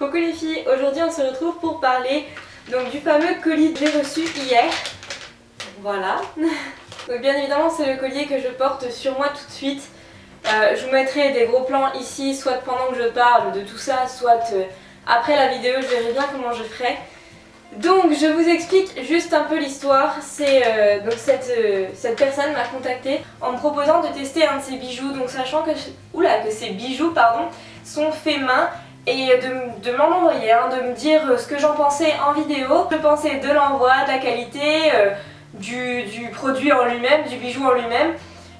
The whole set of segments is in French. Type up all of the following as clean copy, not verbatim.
Coucou les filles, aujourd'hui on se retrouve pour parler donc, du fameux colis que j'ai reçu hier. Voilà. Donc bien évidemment c'est le collier que je porte sur moi tout de suite. Je vous mettrai des gros plans ici, soit pendant que je parle de tout ça, soit après la vidéo, je verrai bien comment je ferai. Donc je vous explique juste un peu l'histoire. C'est donc cette personne m'a contactée en me proposant de tester un de ses bijoux, donc sachant que, que ces bijoux sont faits main et de m'en envoyer, de me dire ce que j'en pensais en vidéo, je pensais de l'envoi, de la qualité, du produit en lui-même, du bijou en lui-même.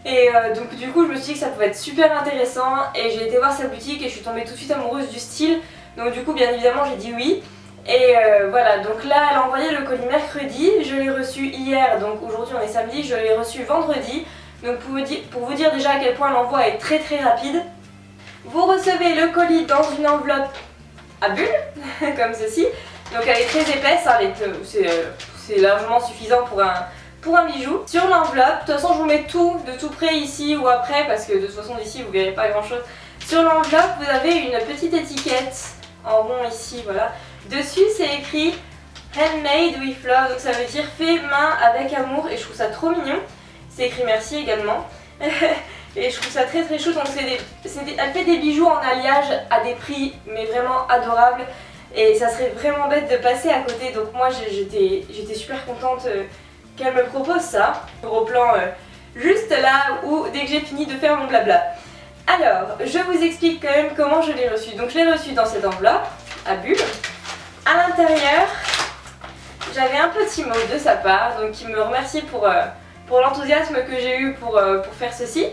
Et donc du coup je me suis dit que ça pouvait être super intéressant et j'ai été voir sa boutique et je suis tombée tout de suite amoureuse du style. Donc du coup bien évidemment j'ai dit oui. Et voilà, donc là elle a envoyé le colis mercredi, je l'ai reçu hier, donc aujourd'hui on est samedi, je l'ai reçu vendredi. Donc pour vous dire déjà à quel point l'envoi est très rapide. Vous recevez le colis dans une enveloppe à bulles, comme ceci. Donc elle est très épaisse, c'est largement suffisant pour un bijou. Sur l'enveloppe, de toute façon je vous mets tout de tout près ici ou après parce que de toute façon d'ici vous verrez pas grand chose. Sur l'enveloppe vous avez une petite étiquette en rond ici, voilà. Dessus c'est écrit Handmade with love, donc ça veut dire fait main avec amour et je trouve ça trop mignon. C'est écrit merci également. Et je trouve ça très chou, donc elle fait des bijoux en alliage à des prix mais vraiment adorables. Et ça serait vraiment bête de passer à côté, donc moi j'étais super contente qu'elle me propose ça. Gros plan juste là où dès que j'ai fini de faire mon blabla. Alors, je vous explique quand même comment je l'ai reçu. Donc je l'ai reçu dans cette enveloppe à bulles. À l'intérieur, j'avais un petit mot de sa part, donc il me remercie pour l'enthousiasme que j'ai eu pour faire ceci.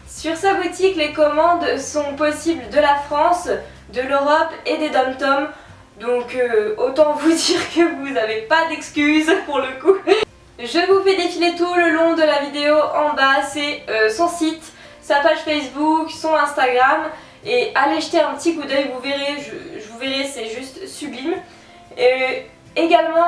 Sur sa boutique, les commandes sont possibles de la France, de l'Europe et des dom-toms. Donc autant vous dire que vous n'avez pas d'excuses pour le coup. Je vous fais défiler tout le long de la vidéo. En bas, c'est son site, sa page Facebook, son Instagram. Et allez jeter un petit coup d'œil, vous verrez, je vous verrai, c'est juste sublime. Et également,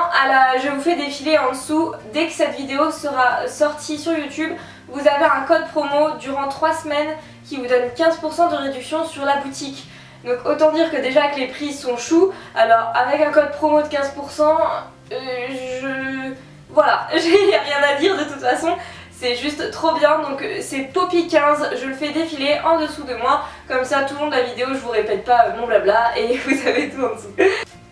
je vous fais défiler en dessous, dès que cette vidéo sera sortie sur YouTube, vous avez un code promo durant 3 semaines qui vous donne 15% de réduction sur la boutique. Donc autant dire que déjà que les prix sont choux, alors avec un code promo de 15%, voilà, j'ai rien à dire de toute façon. C'est juste trop bien, donc c'est Poppy15, je le fais défiler en dessous de moi, comme ça tout le long de la vidéo je vous répète pas mon blabla et vous avez tout en dessous.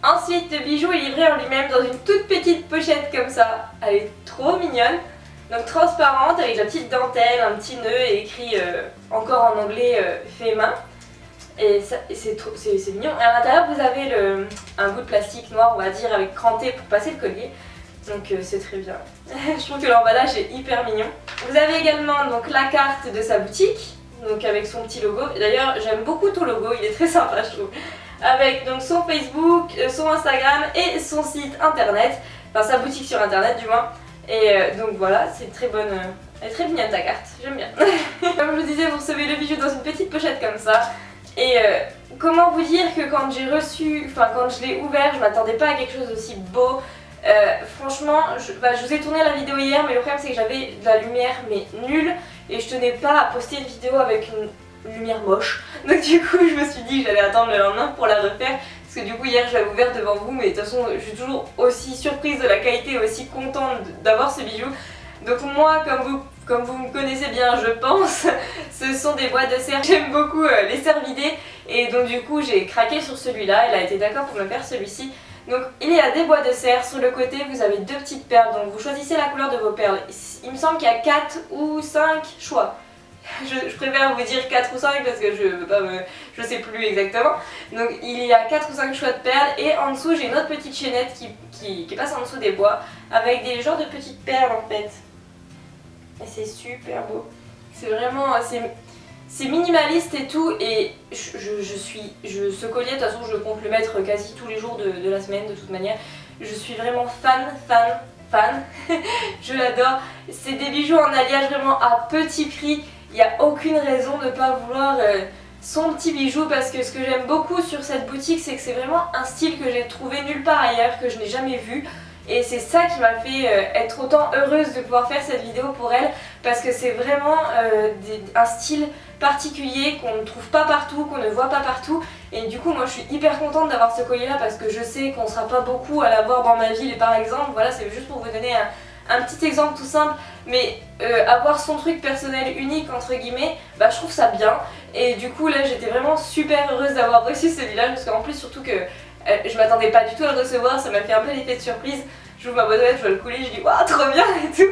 Ensuite le bijou est livré en lui-même dans une toute petite pochette comme ça, elle est trop mignonne, donc transparente avec la petite dentelle, un petit nœud et écrit encore en anglais fait main. Et c'est mignon. Et à l'intérieur vous avez un bout de plastique noir on va dire avec cranté pour passer le collier. Donc c'est très bien. Je trouve que l'emballage est hyper mignon. Vous avez également donc la carte de sa boutique, donc avec son petit logo. D'ailleurs j'aime beaucoup ton logo, il est très sympa je trouve. Avec donc son Facebook, son Instagram et son site internet. Enfin sa boutique sur internet du moins. Et donc voilà, c'est très bonne. Elle est très mignonne ta carte, j'aime bien. Comme je vous disais, vous recevez le bijou dans une petite pochette comme ça. Et comment vous dire que quand j'ai reçu, quand je l'ai ouvert, je m'attendais pas à quelque chose d'aussi beau. Franchement, je vous ai tourné la vidéo hier, mais le problème c'est que j'avais de la lumière mais nulle et je tenais pas à poster une vidéo avec une lumière moche. Donc du coup je me suis dit que j'allais attendre le lendemain pour la refaire parce que du coup hier je l'avais ouverte devant vous, mais de toute façon je suis toujours aussi surprise de la qualité et aussi contente d'avoir ce bijou. Donc moi, comme vous me connaissez bien je pense, ce sont des boîtes de serre. J'aime beaucoup les cervidés et donc du coup j'ai craqué sur celui-là, elle a été d'accord pour me faire celui-ci. Donc il y a des bois de serre, sur le côté vous avez 2 petites perles, donc vous choisissez la couleur de vos perles. Il me semble qu'il y a 4 ou 5 choix. Je préfère vous dire 4 ou 5 parce que je sais plus exactement. Donc il y a 4 ou 5 choix de perles et en dessous j'ai une autre petite chaînette qui passe en dessous des bois avec des genres de petites perles en fait. Et c'est super beau. C'est vraiment... C'est minimaliste et tout et ce collier de toute façon je compte le mettre quasi tous les jours de la semaine de toute manière. Je suis vraiment fan. Je l'adore. C'est des bijoux en alliage vraiment à petit prix. Il n'y a aucune raison de ne pas vouloir son petit bijou parce que ce que j'aime beaucoup sur cette boutique c'est que c'est vraiment un style que j'ai trouvé nulle part ailleurs, que je n'ai jamais vu. et c'est ça qui m'a fait être autant heureuse de pouvoir faire cette vidéo pour elle, parce que c'est vraiment un style particulier qu'on ne trouve pas partout, qu'on ne voit pas partout, et du coup moi je suis hyper contente d'avoir ce collier là parce que je sais qu'on sera pas beaucoup à l'avoir dans ma ville par exemple. Voilà, c'est juste pour vous donner un petit exemple tout simple, mais avoir son truc personnel unique entre guillemets, bah je trouve ça bien, et du coup là j'étais vraiment super heureuse d'avoir reçu celui-là, parce qu'en plus surtout que je m'attendais pas du tout à le recevoir, ça m'a fait un peu l'effet de surprise. J'ouvre ma boîte aux lettres, je vois le couler, je dis waouh trop bien et tout,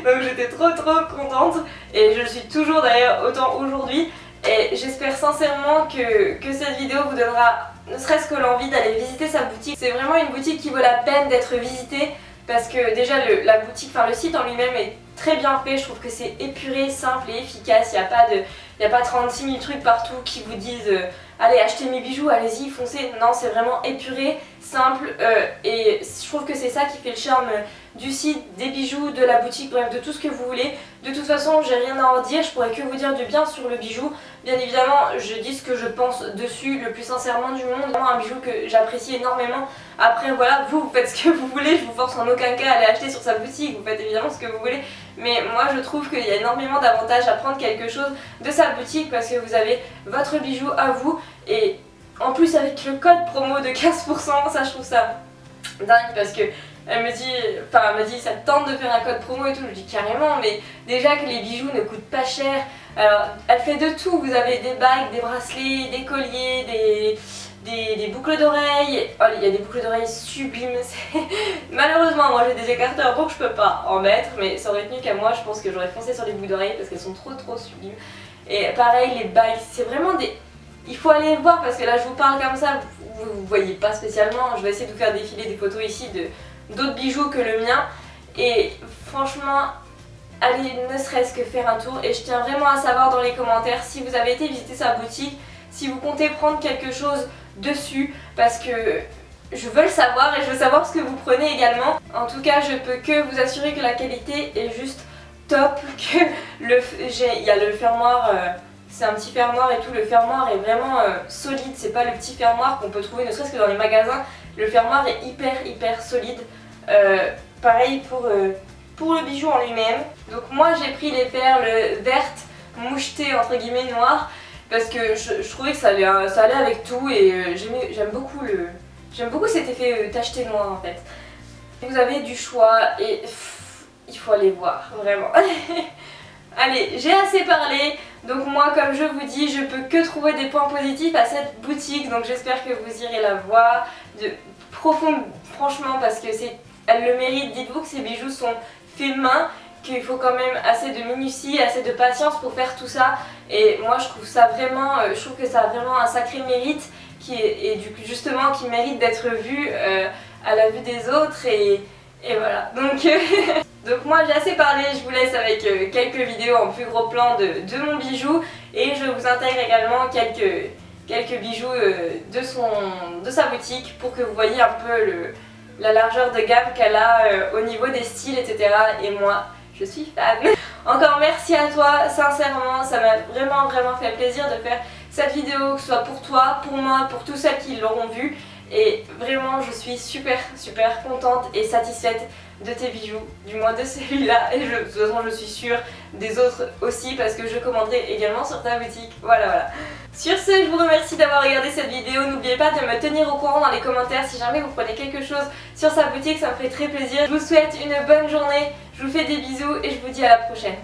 donc j'étais trop contente, et je le suis toujours d'ailleurs autant aujourd'hui, et j'espère sincèrement que cette vidéo vous donnera ne serait-ce que l'envie d'aller visiter sa boutique. C'est vraiment une boutique qui vaut la peine d'être visitée, parce que déjà la boutique, enfin le site en lui-même est très bien fait, je trouve que c'est épuré, simple et efficace, il n'y a pas 36 000 trucs partout qui vous disent allez achetez mes bijoux, allez-y, foncez. Non, c'est vraiment épuré, simple, et je trouve que c'est ça qui fait le charme du site, des bijoux, de la boutique, bref de tout ce que vous voulez. De toute façon j'ai rien à en dire, je pourrais que vous dire du bien sur le bijou. Bien évidemment je dis ce que je pense dessus le plus sincèrement du monde, vraiment un bijou que j'apprécie énormément. Après voilà, vous faites ce que vous voulez, je vous force en aucun cas à aller acheter sur sa boutique, vous faites évidemment ce que vous voulez. Mais moi je trouve qu'il y a énormément d'avantages à prendre quelque chose de sa boutique, parce que vous avez votre bijou à vous, et en plus avec le code promo de 15%, ça je trouve ça dingue, parce que elle me dit ça te tente de faire un code promo et tout, je dis carrément, mais déjà que les bijoux ne coûtent pas cher. Alors elle fait de tout, vous avez des bagues, des bracelets, des colliers, des boucles d'oreilles. Oh, il y a des boucles d'oreilles sublimes. Malheureusement moi j'ai des écarteurs donc je peux pas en mettre, mais ça aurait tenu qu'à moi, je pense que j'aurais foncé sur les boucles d'oreilles parce qu'elles sont trop sublimes. Et pareil les bagues, c'est vraiment des... Il faut aller voir, parce que là je vous parle comme ça, vous voyez pas spécialement. Je vais essayer de vous faire défiler des photos ici d'autres bijoux que le mien, et franchement allez ne serait-ce que faire un tour, et je tiens vraiment à savoir dans les commentaires si vous avez été visiter sa boutique, si vous comptez prendre quelque chose dessus, parce que je veux le savoir et je veux savoir ce que vous prenez également. En tout cas je peux que vous assurer que la qualité est juste top, que il y a le fermoir, c'est un petit fermoir et tout, le fermoir est vraiment solide, c'est pas le petit fermoir qu'on peut trouver ne serait-ce que dans les magasins. Le fermoir est hyper solide. Pareil pour le bijou en lui-même. Donc moi j'ai pris les perles vertes mouchetées entre guillemets noires, parce que je trouvais que ça allait avec tout, et j'aime beaucoup cet effet tacheté noir en fait. Vous avez du choix, et il faut aller voir vraiment. Allez, j'ai assez parlé, donc moi comme je vous dis, je peux que trouver des points positifs à cette boutique, donc j'espère que vous irez la voir de profond, franchement, parce que elle le mérite. Dites-vous que ces bijoux sont faits main, qu'il faut quand même assez de minutie, assez de patience pour faire tout ça, et moi je trouve ça vraiment, je trouve que ça a vraiment un sacré mérite, justement qui mérite d'être vu à la vue des autres, et voilà, donc donc moi j'ai assez parlé, je vous laisse avec quelques vidéos en plus gros plan de mon bijou, et je vous intègre également quelques bijoux de sa boutique pour que vous voyez un peu la largeur de gamme qu'elle a au niveau des styles, etc. Et moi je suis fan. Encore merci à toi, sincèrement, ça m'a vraiment fait plaisir de faire cette vidéo, que ce soit pour toi, pour moi, pour tous celles qui l'auront vue. Et vraiment je suis super contente et satisfaite de tes bijoux, du moins de celui-là, et de toute façon je suis sûre des autres aussi, parce que je commanderai également sur ta boutique. Voilà. Sur ce, je vous remercie d'avoir regardé cette vidéo. N'oubliez pas de me tenir au courant dans les commentaires si jamais vous prenez quelque chose sur sa boutique, ça me ferait très plaisir. Je vous souhaite une bonne journée, je vous fais des bisous et je vous dis à la prochaine.